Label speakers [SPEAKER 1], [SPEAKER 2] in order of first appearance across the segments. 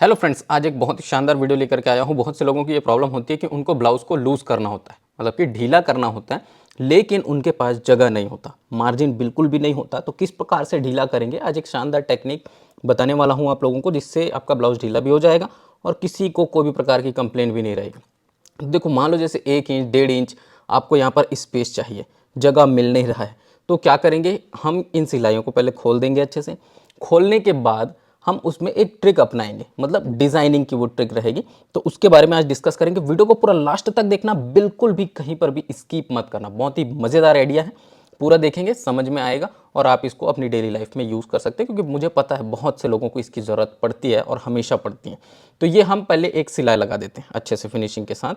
[SPEAKER 1] Hello friends, आज एक बहुत ही शानदार वीडियो लेकर के आया हूँ। बहुत से लोगों की ये प्रॉब्लम होती है कि उनको ब्लाउज़ को लूज़ करना होता है, मतलब कि ढीला करना होता है, लेकिन उनके पास जगह नहीं होता, मार्जिन बिल्कुल भी नहीं होता। तो किस प्रकार से ढीला करेंगे, आज एक शानदार टेक्निक बताने वाला हूँ आप लोगों को, जिससे आपका ब्लाउज़ ढीला भी हो जाएगा और किसी को कोई भी प्रकार की कंप्लेन भी नहीं रहेगी। देखो, मान लो जैसे 1 इंच 1.5 इंच आपको यहाँ पर स्पेस चाहिए, जगह मिल नहीं रहा है, तो क्या करेंगे, हम इन सिलाइयों को पहले खोल देंगे अच्छे से। खोलने के बाद हम उसमें एक ट्रिक अपनाएंगे, मतलब डिज़ाइनिंग की वो ट्रिक रहेगी। तो उसके बारे में आज डिस्कस करेंगे। वीडियो को पूरा लास्ट तक देखना, बिल्कुल भी कहीं पर भी स्किप मत करना। बहुत ही मज़ेदार आइडिया है, पूरा देखेंगे समझ में आएगा और आप इसको अपनी डेली लाइफ में यूज़ कर सकते हैं, क्योंकि मुझे पता है बहुत से लोगों को इसकी ज़रूरत पड़ती है और हमेशा पड़ती है। तो ये हम पहले एक सिलाई लगा देते हैं अच्छे से फिनिशिंग के साथ,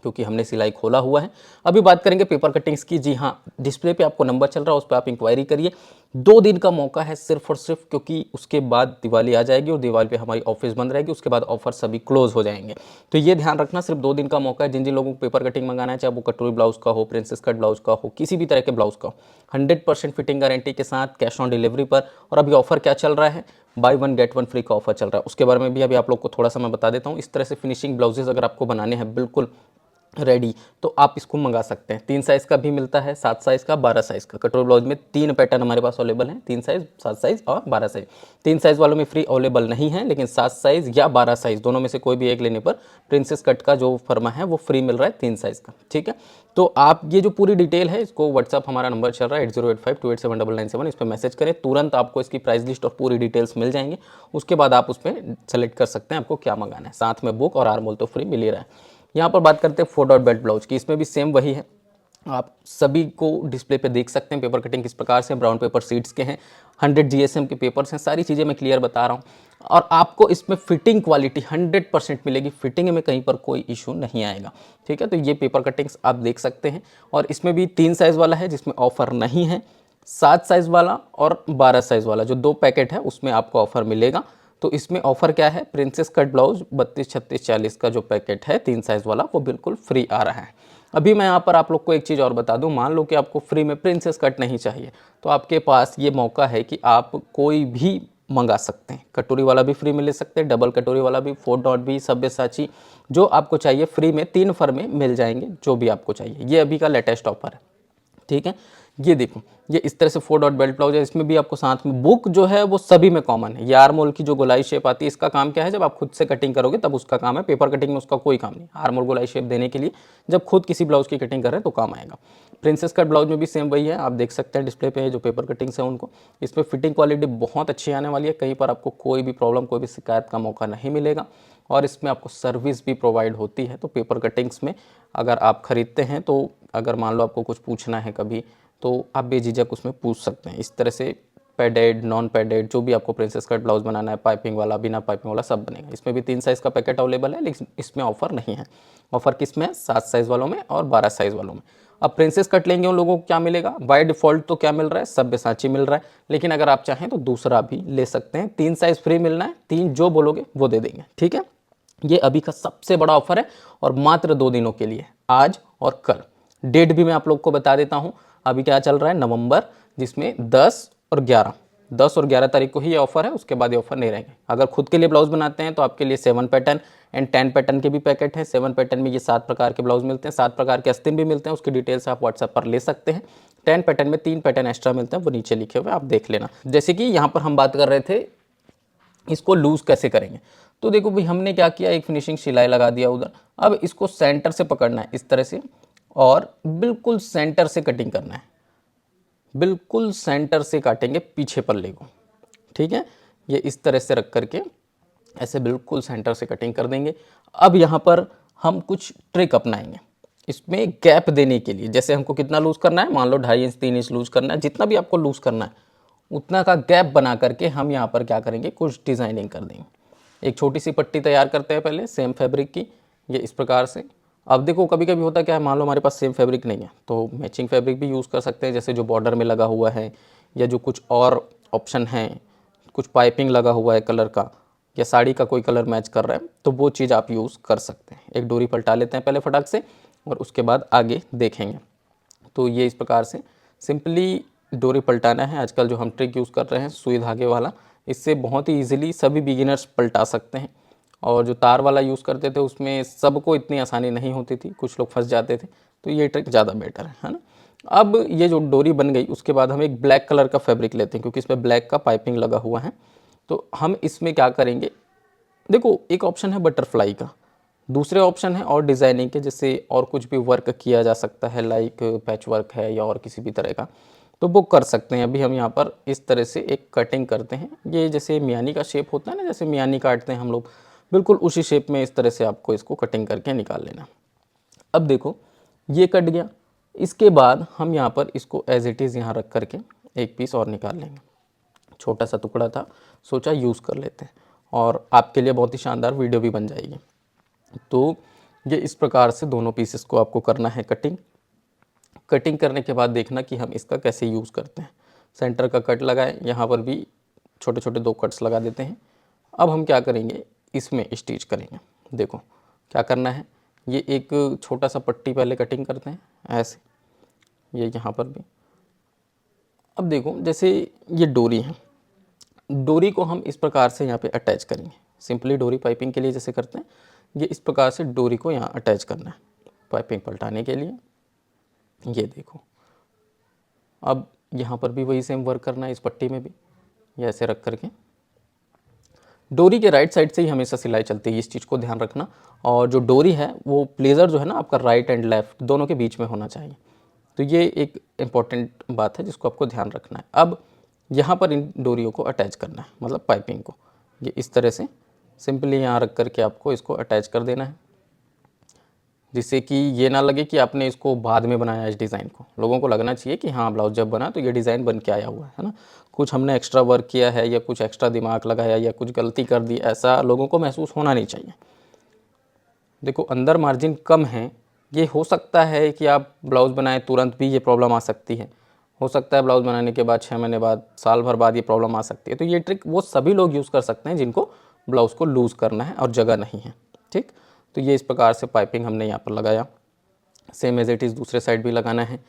[SPEAKER 1] क्योंकि हमने सिलाई खोला हुआ है। अभी बात करेंगे पेपर कटिंग्स की। जी हाँ, डिस्प्ले पे आपको नंबर चल रहा है, उस पर आप इंक्वायरी करिए। 2 दिन का मौका है सिर्फ और सिर्फ, क्योंकि उसके बाद दिवाली आ जाएगी और दिवाली पे हमारी ऑफिस बंद रहेगी, उसके बाद ऑफर सभी क्लोज हो जाएंगे। तो ये ध्यान रखना, सिर्फ 2 दिन का मौका है। जिन जिन लोगों को पेपर कटिंग मंगाना है, चाहे वो कटोरी ब्लाउज का हो, प्रिंसेस कट ब्लाउज का हो, किसी भी तरह के ब्लाउज का हो, 100% फिटिंग गारंटी के साथ, कैश ऑन डिलीवरी पर। और अभी ऑफर क्या चल रहा है, बाय 1 गेट 1 फ्री का ऑफर चल रहा है। उसके बारे में भी अभी आप लोग को थोड़ा सा मैं बता देता हूँ। इस तरह से फिनिशिंग ब्लाउजेज अगर आपको बनाने हैं बिल्कुल रेडी, तो आप इसको मंगा सकते हैं। 3 साइज़ का भी मिलता है, 7 साइज़ का, 12 साइज़ का। कटोरी ब्लाउज में 3 पैटर्न हमारे पास अवेलेबल हैं, 3 साइज़, 7 साइज़ और 12 साइज़। 3 साइज़ वालों में फ्री अवेलेबल नहीं है, लेकिन 7 साइज़ या 12 साइज़ दोनों में से कोई भी एक लेने पर प्रिंसेस कट का जो फर्मा है वो फ्री मिल रहा है 3 साइज़ का। ठीक है, तो आप ये जो पूरी डिटेल है, इसको व्हाट्सअप हमारा नंबर चल रहा है 8085287997, इस पर मैसेज करें, तुरंत आपको इसकी प्राइस लिस्ट और पूरी डिटेल्स मिल जाएंगे। उसके बाद आप उस पर सेलेक्ट कर सकते हैं आपको क्या मंगाना है। साथ में बुक और आर्मोल तो फ्री मिल ही रहा है। यहाँ पर बात करते हैं 4 डॉट बेल्ट ब्लाउज की। इसमें भी सेम वही है, आप सभी को डिस्प्ले पे देख सकते हैं पेपर कटिंग किस प्रकार से। ब्राउन पेपर सीट्स के हैं, 100 जीएसएम के पेपर्स हैं, सारी चीज़ें मैं क्लियर बता रहा हूँ। और आपको इसमें फिटिंग क्वालिटी 100% मिलेगी, फिटिंग में कहीं पर कोई इशू नहीं आएगा। ठीक है, तो ये पेपर कटिंग्स आप देख सकते हैं। और इसमें भी 3 साइज़ वाला है जिसमें ऑफर नहीं है, 7 साइज़ वाला और 12 साइज़ वाला जो 2 पैकेट है उसमें आपको ऑफर मिलेगा। तो इसमें ऑफर क्या है, प्रिंसेस कट ब्लाउज 32, 36, 40 का जो पैकेट है 3 साइज़ वाला, वो बिल्कुल फ्री आ रहा है। अभी मैं यहाँ पर आप लोग को एक चीज़ और बता दूँ, मान लो कि आपको फ्री में प्रिंसेस कट नहीं चाहिए, तो आपके पास ये मौका है कि आप कोई भी मंगा सकते हैं। कटोरी वाला भी फ्री में ले सकते हैं, डबल कटोरी वाला भी, 4 डॉट भी, सब्यसाची, जो आपको चाहिए फ्री में 3 फर्मे मिल जाएंगे, जो भी आपको चाहिए। ये अभी का लेटेस्ट ऑफर है। ठीक है, ये देखो, ये इस तरह से 4 डॉट बेल्ट ब्लाउज है। इसमें भी आपको साथ में बुक जो है वो सभी में कॉमन है। ये आर्मोल की जो गोलाई शेप आती है, इसका काम क्या है, जब आप खुद से कटिंग करोगे तब उसका काम है। पेपर कटिंग में उसका कोई काम नहीं। आर्मोल गोलाई शेप देने के लिए जब खुद किसी ब्लाउज की कटिंग कर रहे हैं तो काम आएगा। प्रिंसेस कट ब्लाउज में भी सेम वही है, आप देख सकते हैं डिस्प्ले पे जो पेपर कटिंग्स है उनको। इसमें फिटिंग क्वालिटी बहुत अच्छी आने वाली है, कहीं पर आपको कोई भी प्रॉब्लम, कोई भी शिकायत का मौका नहीं मिलेगा। और इसमें आपको सर्विस भी प्रोवाइड होती है। तो पेपर कटिंग्स में अगर आप खरीदते हैं, तो अगर मान लो आपको कुछ पूछना है कभी, तो आप बेझिझक उसमें पूछ सकते हैं। इस तरह से पैडेड, नॉन पैडेड, जो भी आपको प्रिंसेस कट ब्लाउज बनाना है, पाइपिंग वाला, बिना पाइपिंग वाला, सब बनेगा। इसमें भी 3 साइज़ का पैकेट अवेलेबल है, लेकिन इसमें ऑफर नहीं है। ऑफर किस में है, 7 साइज़ वालों में और 12 साइज़ वालों में। अब प्रिंसेस कट लेंगे उन लोगों को क्या मिलेगा, बाय डिफ़ॉल्ट तो क्या मिल रहा है, सब्यसाची मिल रहा है, लेकिन अगर आप चाहें तो दूसरा भी ले सकते हैं। 3 साइज़ फ्री मिलना है, 3 जो बोलोगे वो दे देंगे। ठीक है, ये अभी का सबसे बड़ा ऑफर है और मात्र 2 दिनों के लिए, आज और कल। डेट भी मैं आप लोग को बता देता हूँ। अभी क्या चल रहा है, नवंबर, जिसमें 10 और 11 तारीख को ही ये ऑफर है, उसके बाद ये ऑफर नहीं रहेंगे। अगर खुद के लिए ब्लाउज बनाते हैं तो आपके लिए 7 पैटर्न एंड 10 पैटर्न के भी पैकेट है। 7 पैटर्न में ये 7 प्रकार के ब्लाउज मिलते हैं, 7 प्रकार के आस्तीन भी मिलते हैं, उसकी डिटेल्स आप व्हाट्सएप पर ले सकते हैं। 10 पैटर्न में 3 पैटर्न एक्स्ट्रा मिलते हैं, वो नीचे लिखे हुए आप देख लेना। जैसे कि यहाँ पर हम बात कर रहे थे इसको लूज कैसे करेंगे, तो देखो भाई, हमने क्या किया, एक फिनिशिंग सिलाई लगा दिया उधर। अब इसको सेंटर से पकड़ना है इस तरह से, और बिल्कुल सेंटर से कटिंग करना है, बिल्कुल सेंटर से काटेंगे पीछे पल्ले को। ठीक है, ये इस तरह से रख करके ऐसे बिल्कुल सेंटर से कटिंग कर देंगे। अब यहाँ पर हम कुछ ट्रिक अपनाएंगे इसमें गैप देने के लिए। जैसे हमको कितना लूज़ करना है, मान लो 2.5 इंच 3 इंच लूज़ करना है, जितना भी आपको लूज़ करना है उतना का गैप बना करके हम यहाँ पर क्या करेंगे, कुछ डिज़ाइनिंग कर देंगे। एक छोटी सी पट्टी तैयार करते हैं पहले सेम फैब्रिक की, ये इस प्रकार से। अब देखो, कभी कभी होता क्या है, मान लो हमारे पास सेम फैब्रिक नहीं है, तो मैचिंग फैब्रिक भी यूज़ कर सकते हैं, जैसे जो बॉर्डर में लगा हुआ है, या जो कुछ और ऑप्शन हैं, कुछ पाइपिंग लगा हुआ है कलर का, या साड़ी का कोई कलर मैच कर रहा है, तो वो चीज़ आप यूज़ कर सकते हैं। एक डोरी पलटा लेते हैं पहले फटाक से, और उसके बाद आगे देखेंगे। तो ये इस प्रकार से सिंपली डोरी पलटाना है। आजकल जो हम ट्रिक यूज़ कर रहे हैं सुई धागे वाला, इससे बहुत ही ईजिली सभी बिगिनर्स पलटा सकते हैं। और जो तार वाला यूज़ करते थे उसमें सबको इतनी आसानी नहीं होती थी, कुछ लोग फंस जाते थे, तो ये ट्रिक ज़्यादा बेटर है ना। अब ये जो डोरी बन गई, उसके बाद हम एक ब्लैक कलर का फैब्रिक लेते हैं, क्योंकि इसमें ब्लैक का पाइपिंग लगा हुआ है। तो हम इसमें क्या करेंगे, देखो एक ऑप्शन है बटरफ्लाई का, दूसरे ऑप्शन है और डिज़ाइनिंग के, जैसे और कुछ भी वर्क किया जा सकता है, लाइक पैच वर्क है या और किसी भी तरह का, तो वो कर सकते हैं। अभी हम यहाँ पर इस तरह से एक कटिंग करते हैं, ये जैसे मियानी का शेप होता है ना, जैसे मियानी काटते हैं हम लोग, बिल्कुल उसी शेप में इस तरह से आपको इसको कटिंग करके निकाल लेना। अब देखो ये कट गया, इसके बाद हम यहाँ पर इसको एज इट इज़ यहाँ रख करके एक पीस और निकाल लेंगे। छोटा सा टुकड़ा था, सोचा यूज़ कर लेते हैं, और आपके लिए बहुत ही शानदार वीडियो भी बन जाएगी। तो ये इस प्रकार से दोनों पीसेस को आपको करना है कटिंग। कटिंग करने के बाद देखना कि हम इसका कैसे यूज़ करते हैं। सेंटर का कट लगाए, यहाँ पर भी छोटे छोटे 2 कट्स लगा देते हैं। अब हम क्या करेंगे, इसमें स्टिच करेंगे। देखो क्या करना है, ये एक छोटा सा पट्टी पहले कटिंग करते हैं ऐसे, ये यहाँ पर भी। अब देखो जैसे ये डोरी है, डोरी को हम इस प्रकार से यहाँ पे अटैच करेंगे। सिंपली डोरी पाइपिंग के लिए जैसे करते हैं, ये इस प्रकार से डोरी को यहाँ अटैच करना है पाइपिंग पलटाने के लिए। ये देखो, अब यहाँ पर भी वही सेम वर्क करना है, इस पट्टी में भी ये ऐसे रख करके। डोरी के राइट साइड से ही हमेशा सिलाई चलती है, इस चीज़ को ध्यान रखना। और जो डोरी है वो प्लेजर जो है ना आपका राइट एंड लेफ़्ट दोनों के बीच में होना चाहिए। तो ये एक इम्पॉर्टेंट बात है जिसको आपको ध्यान रखना है। अब यहाँ पर इन डोरियों को अटैच करना है, मतलब पाइपिंग को, ये इस तरह से सिंपली यहाँ रख करके आपको इसको अटैच कर देना है, जिससे कि ये ना लगे कि आपने इसको बाद में बनाया इस डिज़ाइन को। लोगों को लगना चाहिए कि हाँ ब्लाउज जब बना तो ये डिज़ाइन बन के आया हुआ है ना, कुछ हमने एक्स्ट्रा वर्क किया है या कुछ एक्स्ट्रा दिमाग लगाया या कुछ गलती कर दी, ऐसा लोगों को महसूस होना नहीं चाहिए। देखो अंदर मार्जिन कम है, ये हो सकता है कि आप ब्लाउज़ बनाएं तुरंत भी ये प्रॉब्लम आ सकती है, हो सकता है ब्लाउज़ बनाने के बाद 6 महीने बाद, साल भर बाद ये प्रॉब्लम आ सकती है। तो ये ट्रिक वो सभी लोग यूज़ कर सकते हैं जिनको ब्लाउज़ को लूज़ करना है और जगह नहीं है, ठीक। तो ये इस प्रकार से पाइपिंग हमने यहाँ पर लगाया, सेम एज इट इज़ दूसरे साइड भी लगाना है।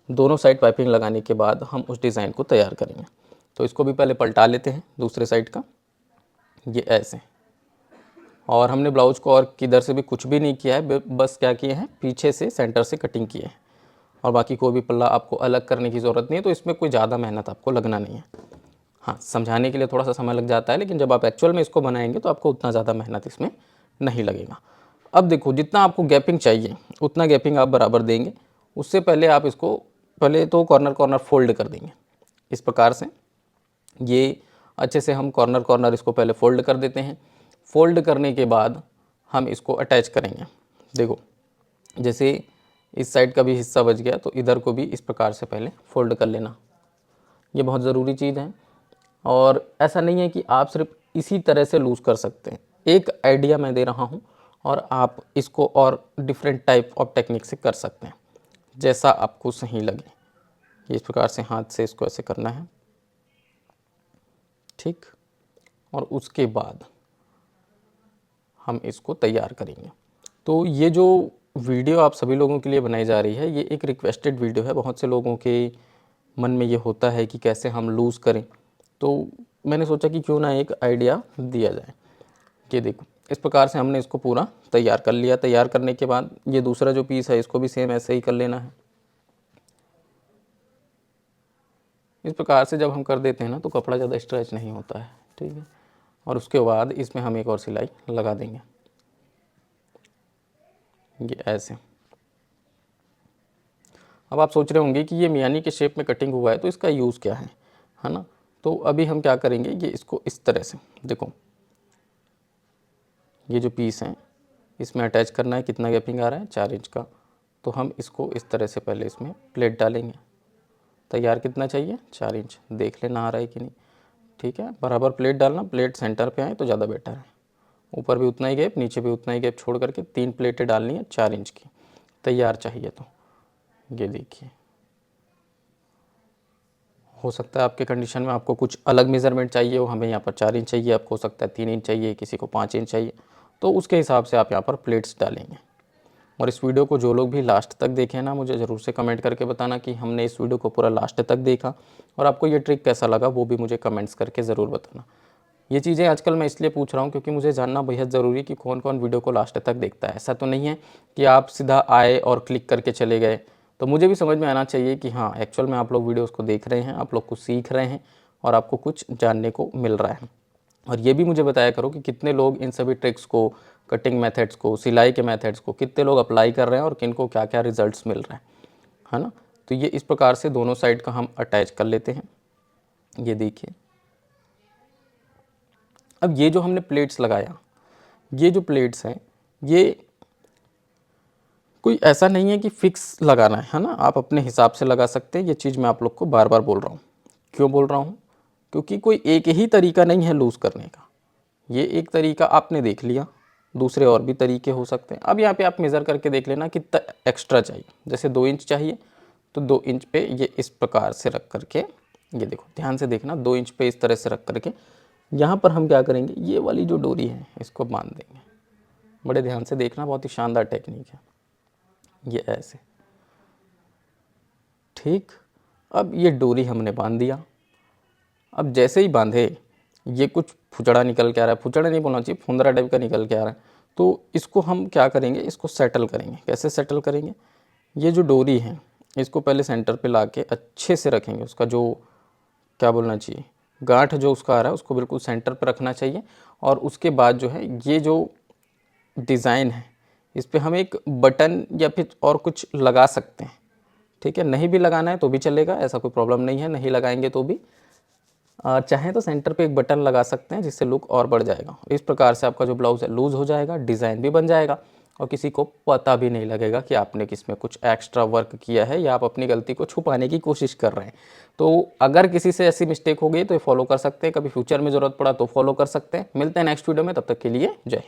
[SPEAKER 1] दोनों साइड पाइपिंग लगाने के बाद हम उस डिज़ाइन को तैयार करेंगे। तो इसको भी पहले पलटा लेते हैं दूसरे साइड का, ये ऐसे। और हमने ब्लाउज को और किधर से भी कुछ भी नहीं किया है, बस क्या किए हैं, पीछे से सेंटर से कटिंग की है, और बाकी कोई भी पल्ला आपको अलग करने की ज़रूरत नहीं है। तो इसमें कोई ज़्यादा मेहनत आपको लगना नहीं है। हाँ, समझाने के लिए थोड़ा सा समय लग जाता है, लेकिन जब आप एक्चुअल में इसको बनाएंगे तो आपको उतना ज़्यादा मेहनत इसमें नहीं लगेगा। अब देखो जितना आपको गैपिंग चाहिए उतना गैपिंग आप बराबर देंगे। उससे पहले आप इसको पहले तो कॉर्नर कॉर्नर फोल्ड कर देंगे इस प्रकार से। ये अच्छे से हम कॉर्नर कॉर्नर इसको पहले फोल्ड कर देते हैं। फोल्ड करने के बाद हम इसको अटैच करेंगे। देखो जैसे इस साइड का भी हिस्सा बच गया, तो इधर को भी इस प्रकार से पहले फोल्ड कर लेना, ये बहुत ज़रूरी चीज़ है। और ऐसा नहीं है कि आप सिर्फ इसी तरह से लूज़ कर सकते हैं, एक आइडिया मैं दे रहा हूँ और आप इसको और डिफरेंट टाइप ऑफ टेक्निक से कर सकते हैं, जैसा आपको सही लगे। इस प्रकार से हाथ से इसको ऐसे करना है, ठीक। और उसके बाद हम इसको तैयार करेंगे। तो ये जो वीडियो आप सभी लोगों के लिए बनाई जा रही है, ये एक रिक्वेस्टेड वीडियो है। बहुत से लोगों के मन में ये होता है कि कैसे हम लूज़ करें, तो मैंने सोचा कि क्यों ना एक आइडिया दिया जाए। ये देखो इस प्रकार से हमने इसको पूरा तैयार कर लिया। तैयार करने के बाद ये दूसरा जो पीस है इसको भी सेम ऐसे ही कर लेना है। इस प्रकार से जब हम कर देते हैं ना तो कपड़ा ज़्यादा स्ट्रेच नहीं होता है, ठीक है। और उसके बाद इसमें हम एक और सिलाई लगा देंगे, ये ऐसे। अब आप सोच रहे होंगे कि ये मियानी के शेप में कटिंग हुआ है तो इसका यूज़ क्या है ना। तो अभी हम क्या करेंगे, ये इसको इस तरह से देखो, ये जो पीस है इसमें अटैच करना है। कितना गैपिंग आ रहा है, 4 इंच का। तो हम इसको इस तरह से पहले इसमें प्लेट डालेंगे। तैयार कितना चाहिए, 4 इंच, देख लेना आ रहा है कि नहीं, ठीक है। बराबर प्लेट डालना, प्लेट सेंटर पे आए तो ज़्यादा बेटर है। ऊपर भी उतना ही गैप, नीचे भी उतना ही गैप छोड़ करके 3 प्लेटें डालनी है 4 इंच की। तैयार चाहिए तो ये देखिए, हो सकता है आपके कंडीशन में आपको कुछ अलग मेज़रमेंट चाहिए हो। हमें यहाँ पर 4 इंच चाहिए, आपको हो सकता है 3 इंच चाहिए, किसी को 5 इंच चाहिए। तो उसके हिसाब से आप यहाँ पर प्लेट्स डालेंगे। और इस वीडियो को जो लोग भी लास्ट तक देखें ना, मुझे ज़रूर से कमेंट करके बताना कि हमने इस वीडियो को पूरा लास्ट तक देखा, और आपको ये ट्रिक कैसा लगा वो भी मुझे कमेंट्स करके ज़रूर बताना। ये चीज़ें आजकल मैं इसलिए पूछ रहा हूँ क्योंकि मुझे जानना बेहद ज़रूरी है कि कौन कौन वीडियो को लास्ट तक देखता है। ऐसा तो नहीं है कि आप सीधा आए और क्लिक करके चले गए। तो मुझे भी समझ में आना चाहिए कि हाँ, एक्चुअल में आप लोग वीडियोज़ को देख रहे हैं, आप लोग कुछ सीख रहे हैं और आपको कुछ जानने को मिल रहा है। और ये भी मुझे बताया करो कि कितने लोग इन सभी ट्रिक्स को, कटिंग मेथड्स को, सिलाई के मेथड्स को कितने लोग अप्लाई कर रहे हैं और किनको क्या क्या रिजल्ट्स मिल रहे हैं, है ना। तो ये इस प्रकार से दोनों साइड का हम अटैच कर लेते हैं। ये देखिए, अब ये जो हमने प्लेट्स लगाया, ये जो प्लेट्स हैं, ये कोई ऐसा नहीं है कि फिक्स लगाना है ना, आप अपने हिसाब से लगा सकते हैं। ये चीज़ मैं आप लोग को बार बार बोल रहा हूँ। क्यों बोल रहा हूँ? क्योंकि कोई एक ही तरीका नहीं है लूज़ करने का। ये एक तरीका आपने देख लिया, दूसरे और भी तरीके हो सकते हैं। अब यहाँ पे आप मेज़र करके देख लेना कितना एक्स्ट्रा चाहिए। जैसे 2 इंच चाहिए तो 2 इंच पे ये इस प्रकार से रख करके, ये देखो ध्यान से देखना, 2 इंच पे इस तरह से रख करके यहाँ पर हम क्या करेंगे, ये वाली जो डोरी है इसको बांध देंगे। बड़े ध्यान से देखना, बहुत ही शानदार टेक्निक है ये, ऐसे, ठीक। अब ये डोरी हमने बांध दिया। अब जैसे ही बांधे, ये कुछ फुचड़ा निकल के आ रहा है, फुचड़ा नहीं बोलना चाहिए, फुंदरा टाइप का निकल के आ रहा है। तो इसको हम क्या करेंगे, इसको सेटल करेंगे। कैसे सेटल करेंगे, ये जो डोरी है इसको पहले सेंटर पे लाके अच्छे से रखेंगे। उसका जो क्या बोलना चाहिए, गांठ जो उसका आ रहा है उसको बिल्कुल सेंटर पे रखना चाहिए। और उसके बाद जो है ये जो डिज़ाइन है इस पर हम एक बटन या फिर और कुछ लगा सकते हैं, ठीक है। नहीं भी लगाना है तो भी चलेगा, ऐसा कोई प्रॉब्लम नहीं है, नहीं लगाएंगे तो भी। चाहें तो सेंटर पे एक बटन लगा सकते हैं जिससे लुक और बढ़ जाएगा। इस प्रकार से आपका जो ब्लाउज़ है लूज़ हो जाएगा, डिज़ाइन भी बन जाएगा और किसी को पता भी नहीं लगेगा कि आपने किसमें कुछ एक्स्ट्रा वर्क किया है या आप अपनी गलती को छुपाने की कोशिश कर रहे हैं। तो अगर किसी से ऐसी मिस्टेक हो गई तो ये फॉलो कर सकते हैं, कभी फ्यूचर में ज़रूरत पड़ा तो फॉलो कर सकते हैं। मिलते हैं नेक्स्ट वीडियो में, तब तक के लिए जय हिंद।